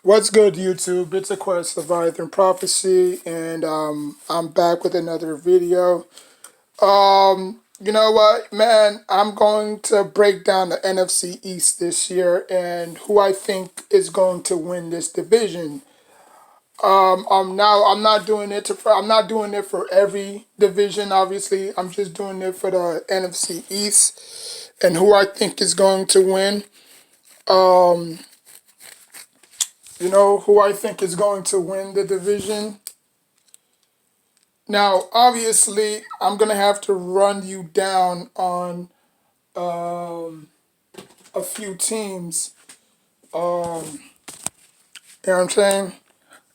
What's good, YouTube? It's a quest Leviathan Prophecy, and I'm back with another video. You know what, man? I'm going to break down the NFC East this year and who I think is going to win this division. I'm not doing it for every division. Obviously, I'm just doing it for the NFC East and who I think is going to win. Um, you know who I think is going to win the division. Now, obviously, I'm gonna have to run you down on um, a few teams. You know what I'm saying?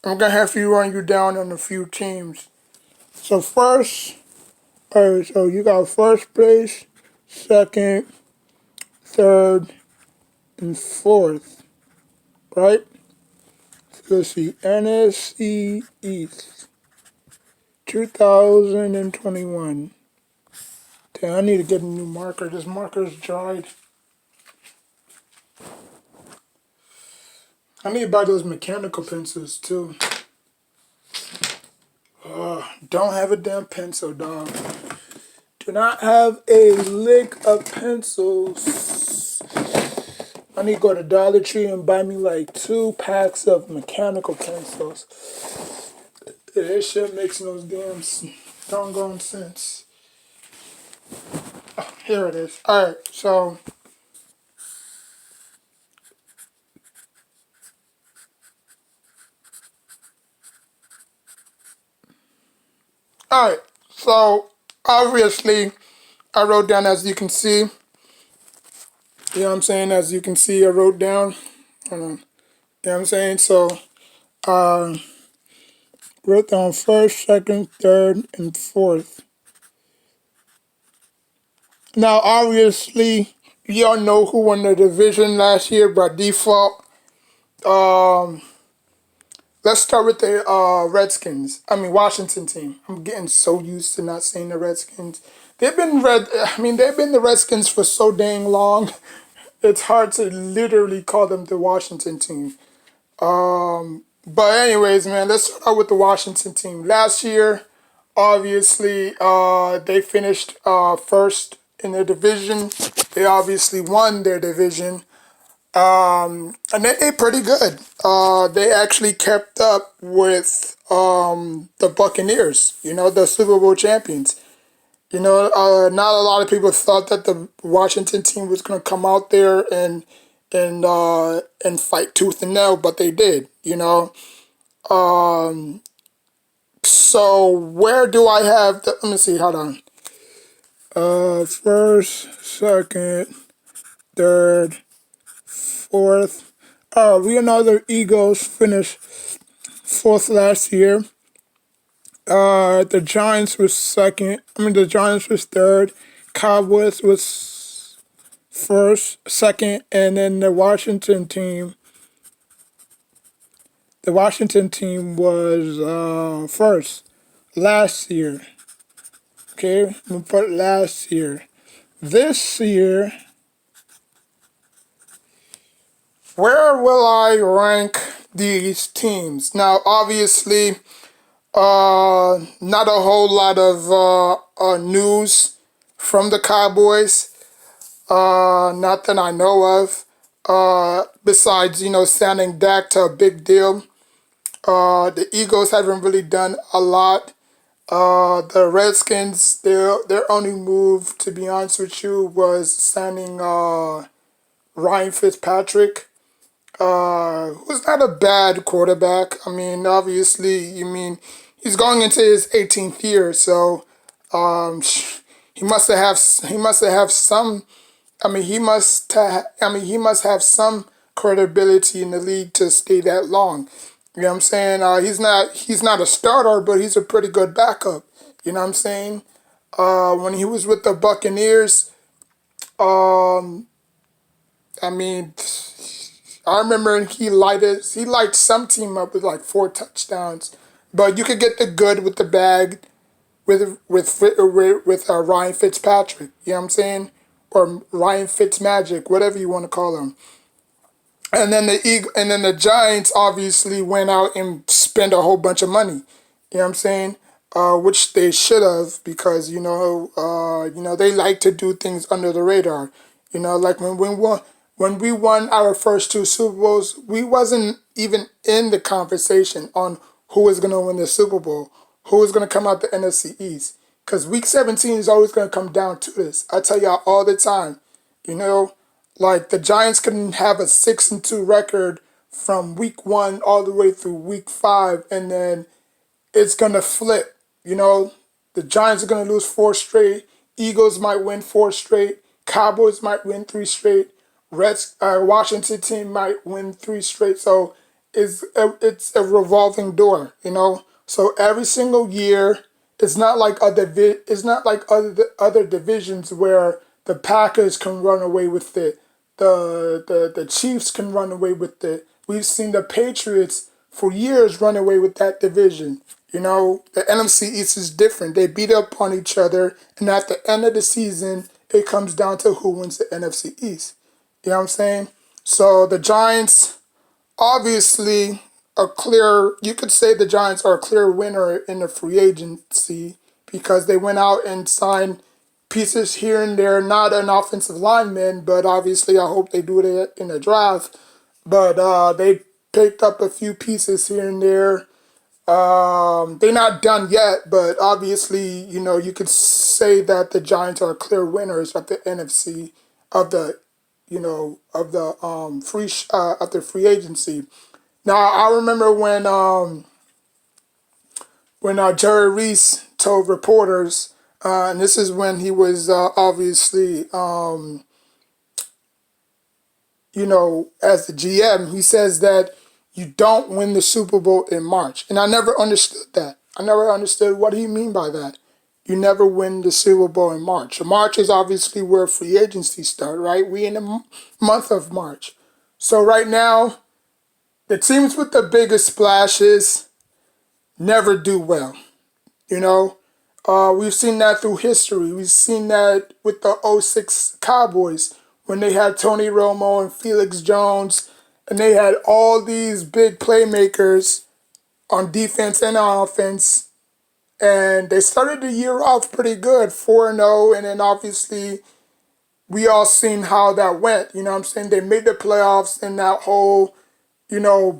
I'm gonna have to run you down on a few teams. So first, alright, so you got first place, second, third, and fourth, right? So let's see, NFC East, 2021. Damn, I need to get a new marker. This marker's dried. I need to buy those mechanical pencils too. Don't have a damn pencil, dog. Do not have a lick of pencils. I need to go to Dollar Tree and buy me like 2 packs of mechanical pencils. This shit makes no damn doggone sense. Oh, here it is. Alright, so alright, so obviously I wrote down, as you can see. You know what I'm saying? As you can see, I wrote down. Hold on. You know what I'm saying? So uh wrote down first, second, third, and fourth. Now, obviously, y'all know who won the division last year by default. Um, let's start with the Redskins. I mean, Washington team. I'm getting so used to not saying the Redskins. They've been the Redskins for so dang long. It's hard to literally call them the Washington team. But anyways, man, let's start out with the Washington team. Last year, obviously, they finished first in their division. They obviously won their division, and they did pretty good. They actually kept up with the Buccaneers, you know, the Super Bowl champions. You know, not a lot of people thought that the Washington team was going to come out there and fight tooth and nail, but they did. You know, so where do I have the? Let me see. Hold on. First, second, third, fourth. We know the Eagles finished fourth last year. The Giants was second. The Giants was third. Cowboys was first, second, and then the Washington team. The Washington team was first last year. Okay, I'm gonna put last year. This year, where will I rank these teams? Now, obviously, not a whole lot of news from the Cowboys. Not that I know of. Besides, you know, sounding Dak to a big deal. The Eagles haven't really done a lot. The Redskins, their only move, to be honest with you, was signing Ryan Fitzpatrick, who's not a bad quarterback. I mean, obviously, he's going into his 18th year, so um, he must have some. He must have some credibility in the league to stay that long. You know what I'm saying? He's not a starter, but he's a pretty good backup. You know what I'm saying? When he was with the Buccaneers, um, I mean, I remember he lighted some team up with like 4 touchdowns. But you could get the good with the bag with Ryan Fitzpatrick. You know what I'm saying? Or Ryan Fitzmagic, whatever you want to call him. And then the Giants obviously went out and spent a whole bunch of money. You know what I'm saying? Which they should have, because they like to do things under the radar. Like when we won our first two Super Bowls, we wasn't even in the conversation on who was gonna win the Super Bowl, who was gonna come out the NFC East. Because Week 17 is always gonna come down to this. I tell y'all all the time. You know, like the Giants can have a 6-2 record from week one all the way through week five, and then it's gonna flip. The Giants are gonna lose four straight. Eagles might win four straight. Cowboys might win three straight. Washington team might win three straight. So it's a revolving door. So every single year, it's not like other divisions where the Packers can run away with it. The Chiefs can run away with it. We've seen the Patriots for years run away with that division. The NFC East is different. They beat up on each other, and at the end of the season, it comes down to who wins the NFC East. You know what I'm saying? So the Giants, obviously, you could say the Giants are a clear winner in the free agency, because they went out and signed pieces here and there, not an offensive lineman, but obviously I hope they do it in the draft. But they picked up a few pieces here and there. They're not done yet, but obviously, you could say that the Giants are clear winners of the NFC, of the, of the free agency. Now, I remember when Jerry Reese told reporters, and this is when he was obviously, as the GM, he says that you don't win the Super Bowl in March. And I never understood that. I never understood what he mean by that. You never win the Super Bowl in March. March is obviously where free agency start, right? We in the month of March. So right now, the teams with the biggest splashes never do well. You know, we've seen that through history. We've seen that with the '06 Cowboys when they had Tony Romo and Felix Jones, and they had all these big playmakers on defense and on offense. And they started the year off pretty good, 4-0, and then obviously we all seen how that went. You know what I'm saying? They made the playoffs in that whole,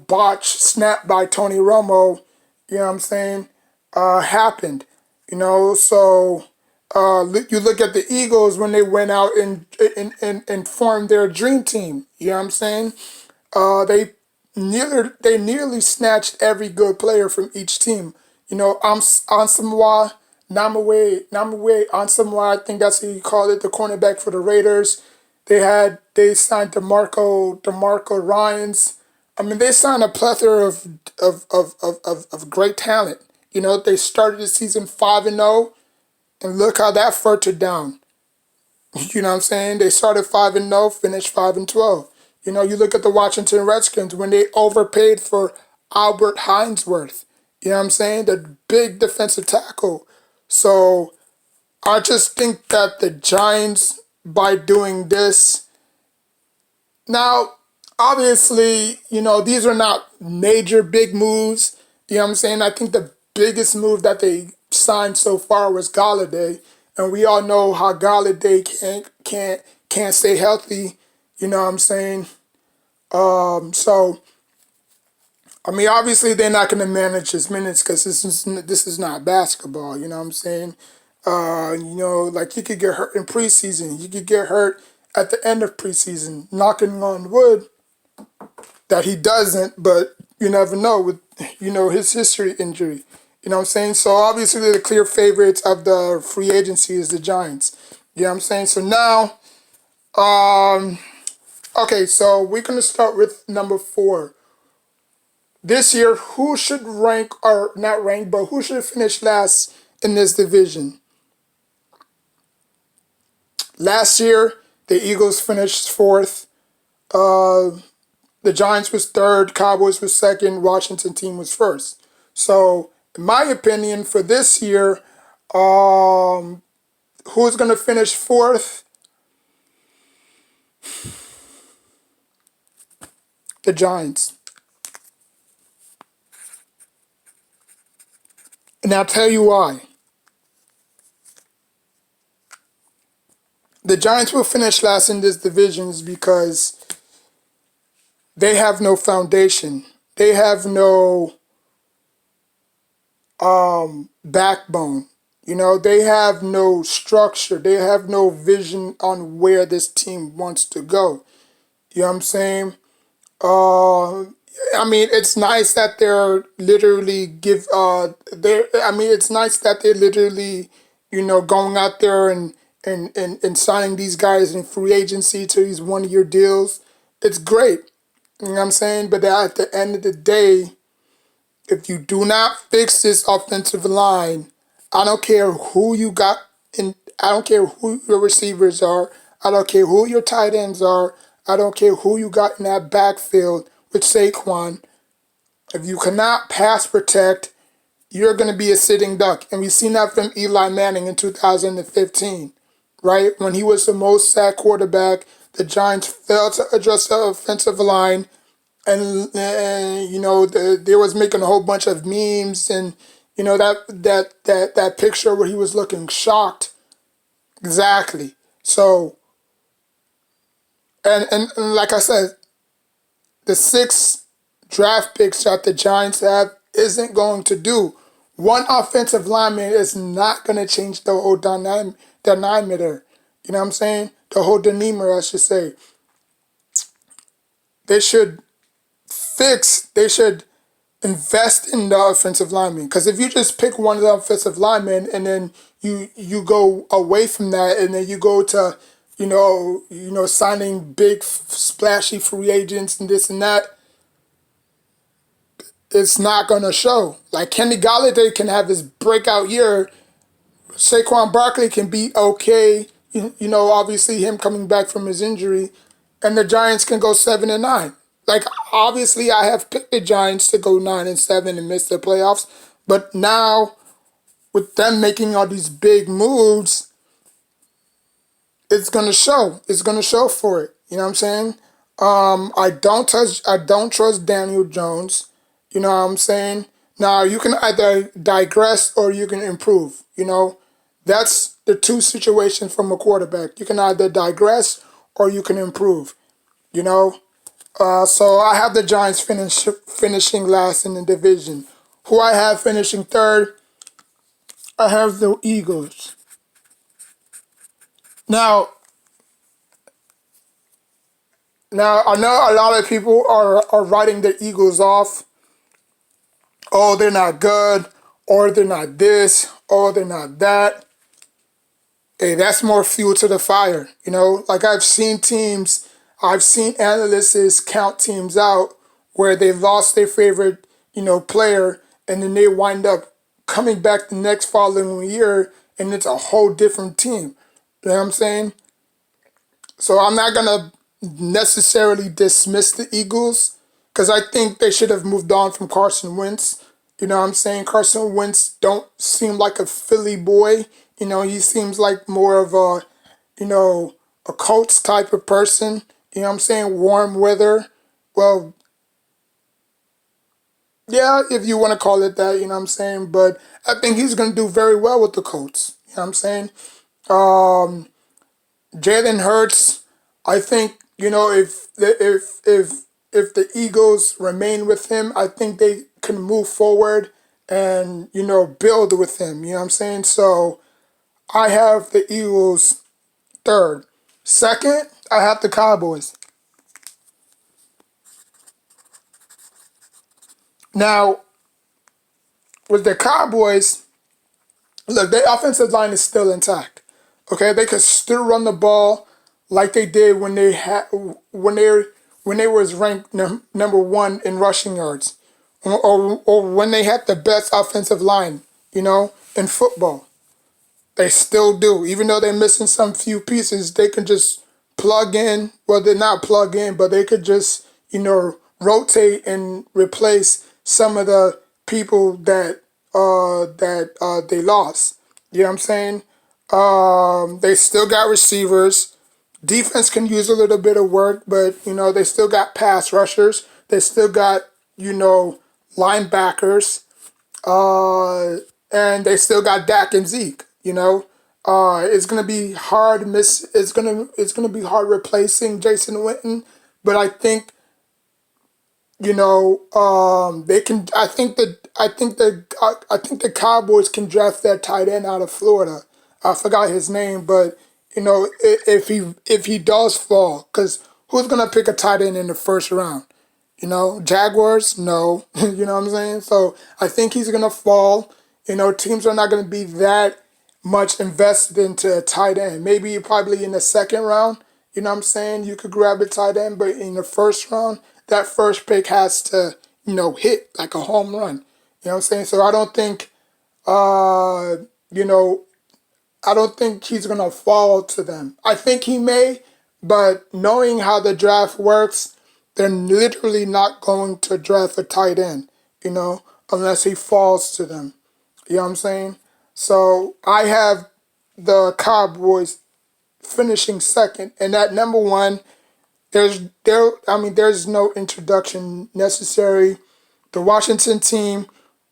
botch snap by Tony Romo, you know what I'm saying, happened. So you look at the Eagles when they went out and formed their dream team. You know what I'm saying? They nearly snatched every good player from each team. Ansamoah, Namaway Ansamoah, I think that's what you call it, the cornerback for the Raiders. They signed DeMarco Ryans. I mean, they signed a plethora of great talent. They started the season 5-0, and look how that filtered down. You know what I'm saying? They started 5-0, finished 5-12. You look at the Washington Redskins when they overpaid for Albert Hinesworth. You know what I'm saying? The big defensive tackle. So I just think that the Giants, by doing this, now, obviously, these are not major big moves. You know what I'm saying? I think the biggest move that they signed so far was Galladay, and we all know how Galladay can't stay healthy. You know what I'm saying? So I mean, obviously they're not going to manage his minutes, because this is not basketball. You know what I'm saying? Like, you could get hurt in preseason. You could get hurt at the end of preseason. Knocking on wood that he doesn't, but you never know with his history injury. You know what I'm saying? So obviously the clear favorites of the free agency is the Giants. You know what I'm saying? So now, okay, so we're gonna start with number 4. This year, who should rank, or not rank, but who should finish last in this division? Last year, the Eagles finished 4th. The Giants was 3rd. Cowboys was 2nd. Washington team was 1st. So, in my opinion, for this year, who's going to finish 4th? the Giants. And I'll tell you why. The Giants will finish last in this division is because they have no foundation. They have no backbone. They have no structure. They have no vision on where this team wants to go. You know what I'm saying? Uh, I mean, it's nice that they're literally they're. I mean, it's nice that they're literally, going out there and signing these guys in free agency to these 1 year deals. It's great. You know what I'm saying? But at the end of the day, if you do not fix this offensive line, I don't care who you got in. I don't care who your receivers are. I don't care who your tight ends are. I don't care who you got in that backfield with Saquon. If you cannot pass protect, you're going to be a sitting duck. And we've seen that from Eli Manning in 2015, right? When he was the most sacked quarterback, the Giants failed to address the offensive line. And they was making a whole bunch of memes, and that picture where he was looking shocked. Exactly. So, and like I said, the 6 draft picks that the Giants have isn't going to do. One offensive lineman is not going to change the whole dynamic. You know what I'm saying? The whole demeanor, I should say. They should they should invest in the offensive lineman. Because if you just pick one of the offensive linemen and then you go away from that and then you go to signing big splashy free agents and this and that, it's not gonna show. Like Kenny Galladay can have his breakout year. Saquon Barkley can be okay. Obviously him coming back from his injury, and the Giants can go 7-9. Like obviously I have picked the Giants to go 9-7 and miss the playoffs, but now with them making all these big moves, it's gonna show. It's gonna show for it. You know what I'm saying? I don't trust Daniel Jones. You know what I'm saying? Now you can either digress or you can improve. That's the two situations from a quarterback. You can either digress or you can improve. You know. So I have the Giants finishing last in the division. Who I have finishing third? I have the Eagles. Now, now I know a lot of people are writing the Eagles off. Oh, they're not good, or they're not this, or they're not that. Hey, that's more fuel to the fire. Like I've seen analysts count teams out where they lost their favorite, player, and then they wind up coming back the next following year, and it's a whole different team. You know what I'm saying? So I'm not gonna necessarily dismiss the Eagles because I think they should have moved on from Carson Wentz. You know what I'm saying? Carson Wentz don't seem like a Philly boy. He seems like more of a Colts type of person. You know what I'm saying? Warm weather. Well, yeah, if you want to call it that, you know what I'm saying? But I think he's going to do very well with the Colts. You know what I'm saying? Jalen Hurts, I think, if the Eagles remain with him, I think they can move forward and, build with him. You know what I'm saying? So I have the Eagles third. Second, I have the Cowboys. Now, with the Cowboys, look, their offensive line is still intact. Okay, they could still run the ball like they did when they was ranked number one in rushing yards, or when they had the best offensive line, in football. They still do. Even though they're missing some few pieces, they can just plug in. Well, they're not plug in, but they could just, rotate and replace some of the people that they lost. You know what I'm saying? They still got receivers. Defense can use a little bit of work, but they still got pass rushers. They still got, you know, linebackers, and they still got Dak and Zeke. You know, it's gonna be hard miss. It's gonna be hard replacing Jason Witten, but I think, you know, they can. I think the Cowboys can draft that tight end out of Florida. I forgot his name, but you know, if he does fall, because who's gonna pick a tight end in the first round? You know, Jaguars, no. You know what I'm saying? So I think he's gonna fall. You know, teams are not gonna be that much invested into a tight end. Maybe probably in the second round. You know what I'm saying? You could grab a tight end, but in the first round, that first pick has to, you know, hit like a home run. You know what I'm saying? So I don't think, you know, I don't think he's gonna fall to them. I think he may, but knowing how the draft works, they're literally not going to draft a tight end, you know, unless he falls to them. You know what I'm saying? So I have the Cowboys finishing second, and at number one, there's no introduction necessary. The Washington team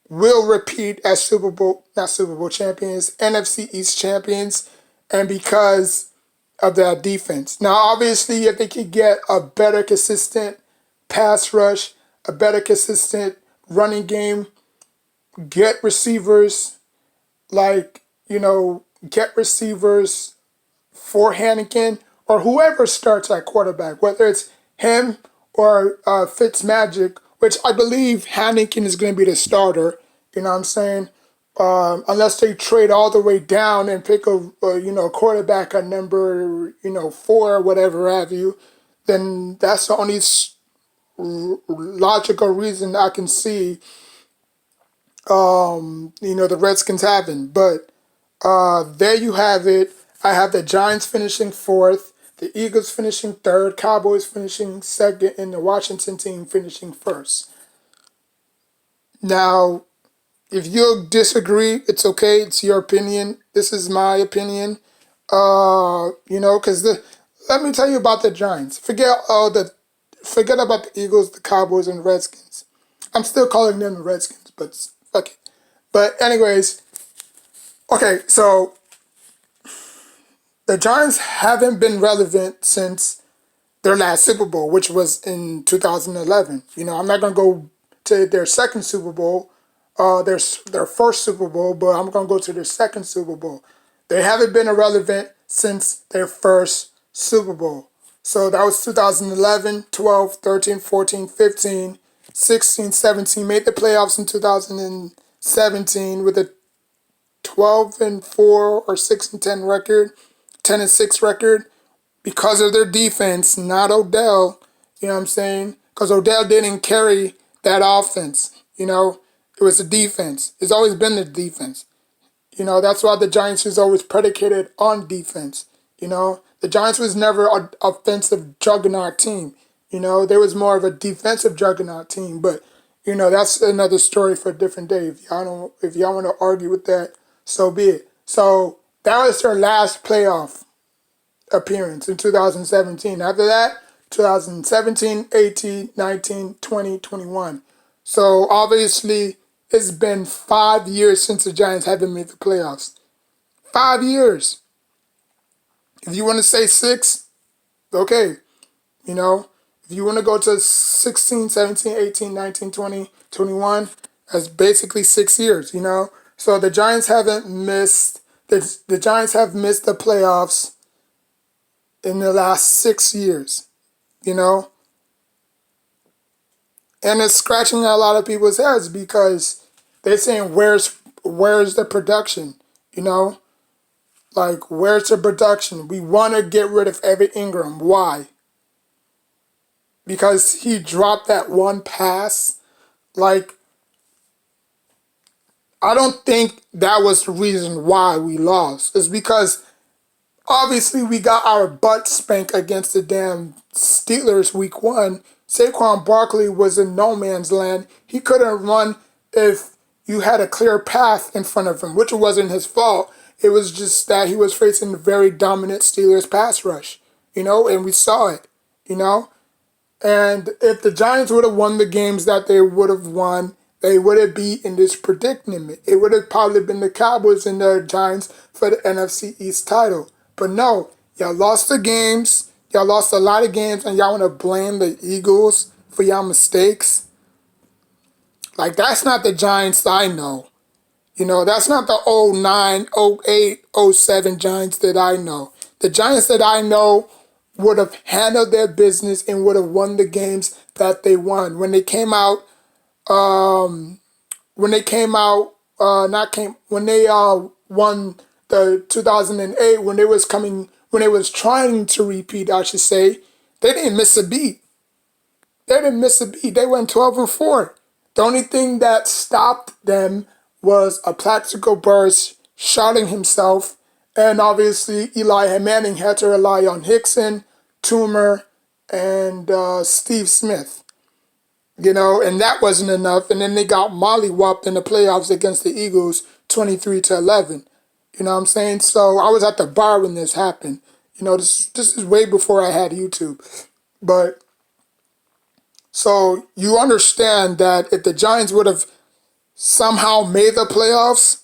will repeat as not Super Bowl champions, NFC East champions, and because of their defense. Now, obviously, if they could get a better consistent pass rush, a better consistent running game, get receivers like, you know, get receivers for Hannigan or whoever starts at quarterback, whether it's him or Fitzmagic, which I believe Hannigan is going to be the starter. You know what I'm saying? Unless they trade all the way down and pick a you know, quarterback at number, you know, 4 or whatever have you, then that's the only logical reason I can see, you know, the Redskins having. But there you have it. I have the Giants finishing fourth, the Eagles finishing third, Cowboys finishing second, and the Washington team finishing first. Now, if you disagree, it's okay. It's your opinion. This is my opinion. You know, because let me tell you about the Giants. Forget about the Eagles, the Cowboys, and the Redskins. I'm still calling them the Redskins, but fuck it. But anyways, okay, so the Giants haven't been relevant since their last Super Bowl, which was in 2011. You know, I'm not gonna go to their second Super Bowl, their first Super Bowl, but I'm gonna go to their second Super Bowl. They haven't been irrelevant since their first Super Bowl. So that was 2011, 12, 13, 14, 15, 16, 17. Made the playoffs in 2017 with a 12-4 or 6-10 record, 10-6 record, because of their defense, not Odell. You know what I'm saying? Because Odell didn't carry that offense. You know, it was the defense. It's always been the defense. You know, that's why the Giants was always predicated on defense. You know, the Giants was never an offensive juggernaut team. You know, there was more of a defensive juggernaut team. But, you know, that's another story for a different day. If y'all want to argue with that, so be it. So that was their last playoff appearance in 2017. After that, 2017, 18, 19, 20, 21. So obviously, it's been 5 years since the Giants haven't made the playoffs. 5 years. If you want to say 6, okay. You know, if you want to go to 16, 17, 18, 19, 20, 21, that's basically 6 years, you know. So the Giants haven't missed, the Giants have missed the playoffs in the last 6 years, you know. And it's scratching a lot of people's heads because they're saying, where's the production? You know? Like, where's the production? We want to get rid of Evan Ingram. Why? Because he dropped that one pass. Like, I don't think that was the reason why we lost. It's because obviously we got our butt spanked against the damn Steelers week 1. Saquon Barkley was in no man's land. He couldn't run if you had a clear path in front of him, which wasn't his fault. It was just that he was facing a very dominant Steelers pass rush, you know, and we saw it, you know. And if the Giants would have won the games that they would have won, they wouldn't be in this predicament. It would have probably been the Cowboys and the Giants for the NFC East title. But no, y'all lost the games. Y'all lost a lot of games, and y'all want to blame the Eagles for y'all mistakes. Like, that's not the Giants I know. That's not the '09, '08, '07 Giants that I know. The Giants that I know would have handled their business and would have won the games that they won. When they came out, not came when they won the 2008, when they was trying to repeat, I should say, they didn't miss a beat. They didn't miss a beat. They went 12-4. The only thing that stopped them was a practical burst, shouting himself, and obviously Eli Manning had to rely on Hickson, Toomer, and Steve Smith. And that wasn't enough. And then they got mollywopped in the playoffs against the Eagles, 23-11. You know what I'm saying? So I was at the bar when this happened. This is way before I had YouTube, but. So you understand that if the Giants would have somehow made the playoffs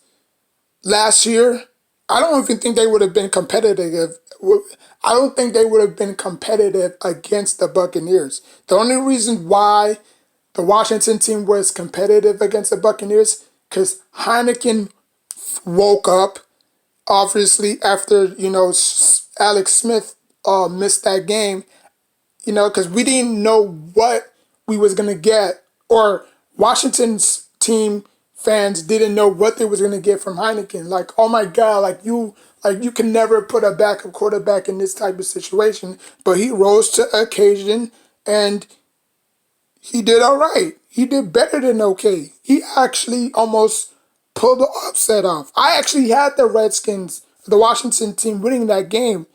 last year, I don't even think they would have been competitive. I don't think they would have been competitive against the Buccaneers. The only reason why the Washington team was competitive against the Buccaneers, because Heineken woke up, obviously, after, Alex Smith missed that game, because we didn't know what we was gonna get, or Washington's team fans didn't know what they was gonna get from Heineken. Like, oh my God, like you can never put a backup quarterback in this type of situation. But he rose to occasion and he did all right. He did better than okay. He actually almost pulled the upset off. I actually had the Redskins, the Washington team, winning that game.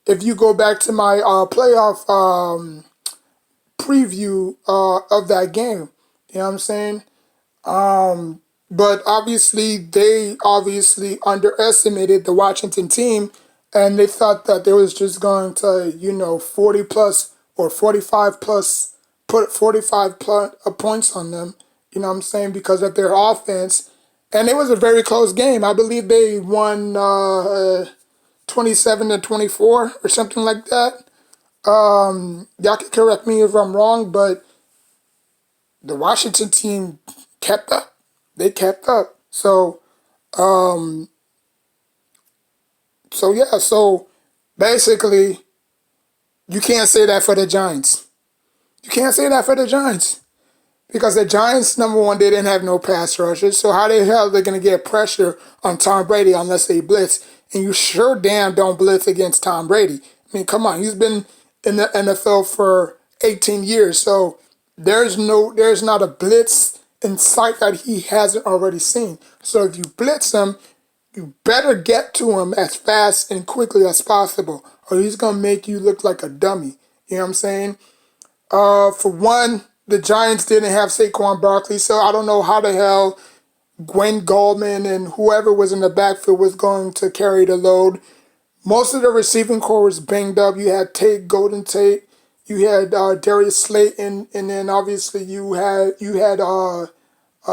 If you go back to my playoff preview of that game. You know what I'm saying? But obviously, they obviously underestimated the Washington team, and they thought that they was just going to, 40 plus or 45 plus, put 45 plus points on them. You know what I'm saying? Because of their offense. And it was a very close game. I believe they won 27-24 or something like that. Y'all can correct me if I'm wrong, but the Washington team kept up. They kept up. So basically, you can't say that for the Giants. You can't say that for the Giants. Because the Giants, number one, they didn't have no pass rushers. So how the hell are they going to get pressure on Tom Brady unless they blitz? And you sure damn don't blitz against Tom Brady. I mean, come on. He's been in the NFL for 18 years. So there's not a blitz in sight that he hasn't already seen. So if you blitz him, you better get to him as fast and quickly as possible, or he's going to make you look like a dummy. You know what I'm saying? For one, the Giants didn't have Saquon Barkley, so I don't know how the hell Gwen Goldman and whoever was in the backfield was going to carry the load. Most of the receiving core was banged up. You had Golden Tate, you had Darius Slayton, and then obviously you had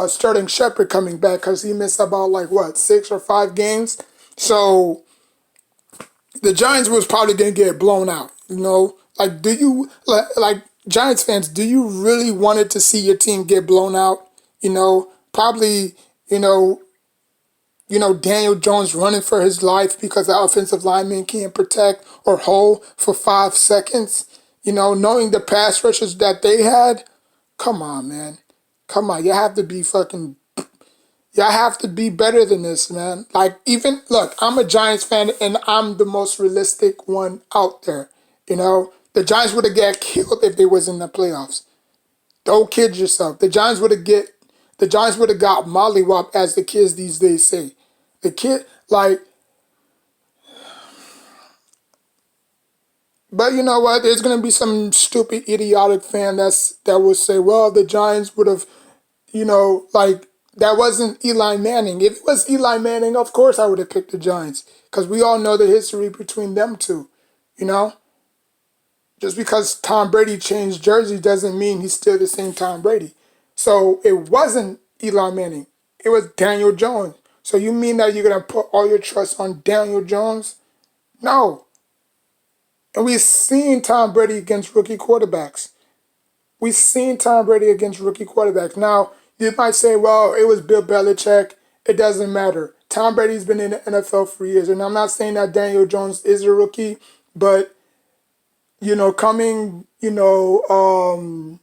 Sterling Shepard coming back because he missed about 6 or 5 games. So the Giants was probably gonna get blown out. Do you like Giants fans? Do you really wanted to see your team get blown out? Probably. Daniel Jones running for his life because the offensive lineman can't protect or hold for 5 seconds. Knowing the pass rushes that they had. Come on, man. Come on, y'all have to be better than this, man. Look, I'm a Giants fan and I'm the most realistic one out there. The Giants would have got killed if they was in the playoffs. Don't kid yourself. The Giants would have got mollywopped, as the kids these days say. The kid, but you know what? There's gonna be some stupid, idiotic fan that will say, well, the Giants would have, that wasn't Eli Manning. If it was Eli Manning, of course I would have picked the Giants because we all know the history between them two. You know. Just because Tom Brady changed jersey doesn't mean he's still the same Tom Brady. So it wasn't Eli Manning. It was Daniel Jones. So you mean that you're going to put all your trust on Daniel Jones? No. And we've seen Tom Brady against rookie quarterbacks. We've seen Tom Brady against rookie quarterbacks. Now, you might say, well, it was Bill Belichick. It doesn't matter. Tom Brady's been in the NFL for years. And I'm not saying that Daniel Jones is a rookie, but, coming into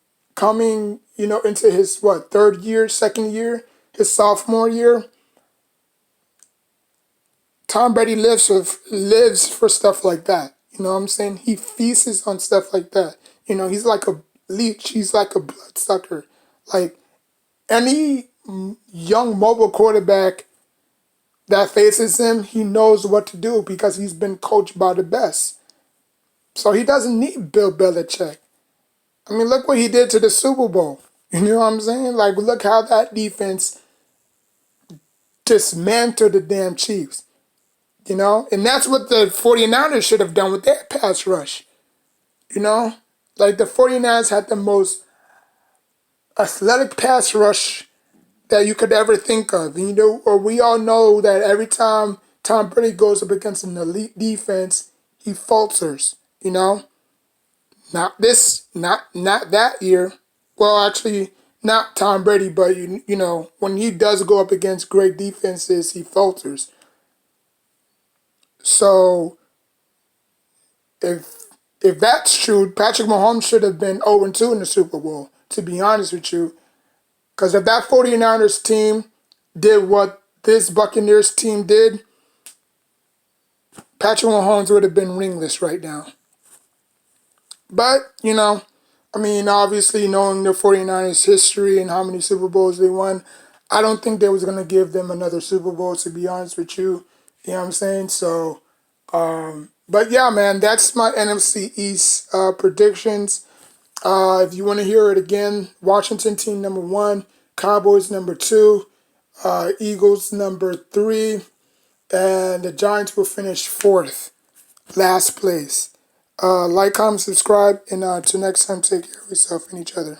his, third year, second year, his sophomore year, Tom Brady lives for stuff like that. You know what I'm saying? He feasts on stuff like that. He's like a leech. He's like a bloodsucker. Like any young mobile quarterback that faces him, he knows what to do because he's been coached by the best. So he doesn't need Bill Belichick. I mean, look what he did to the Super Bowl. You know what I'm saying? Like, look how that defense dismantled the damn Chiefs. And that's what the 49ers should have done with their pass rush. Like the 49ers had the most athletic pass rush that you could ever think of. Or we all know that every time Tom Brady goes up against an elite defense, he falters. Not that year. Well, actually, not Tom Brady, but when he does go up against great defenses, he falters. So if that's true, Patrick Mahomes should have been 0-2 in the Super Bowl, to be honest with you. Because if that 49ers team did what this Buccaneers team did, Patrick Mahomes would have been ringless right now. But, obviously knowing the 49ers history and how many Super Bowls they won, I don't think they was going to give them another Super Bowl, to be honest with you. You know what I'm saying? So, but yeah, man, that's my NFC East predictions. If you want to hear it again, Washington team number 1, Cowboys number 2, Eagles number 3, and the Giants will finish 4th, last place. Like, comment, subscribe, and till next time, take care of yourself and each other.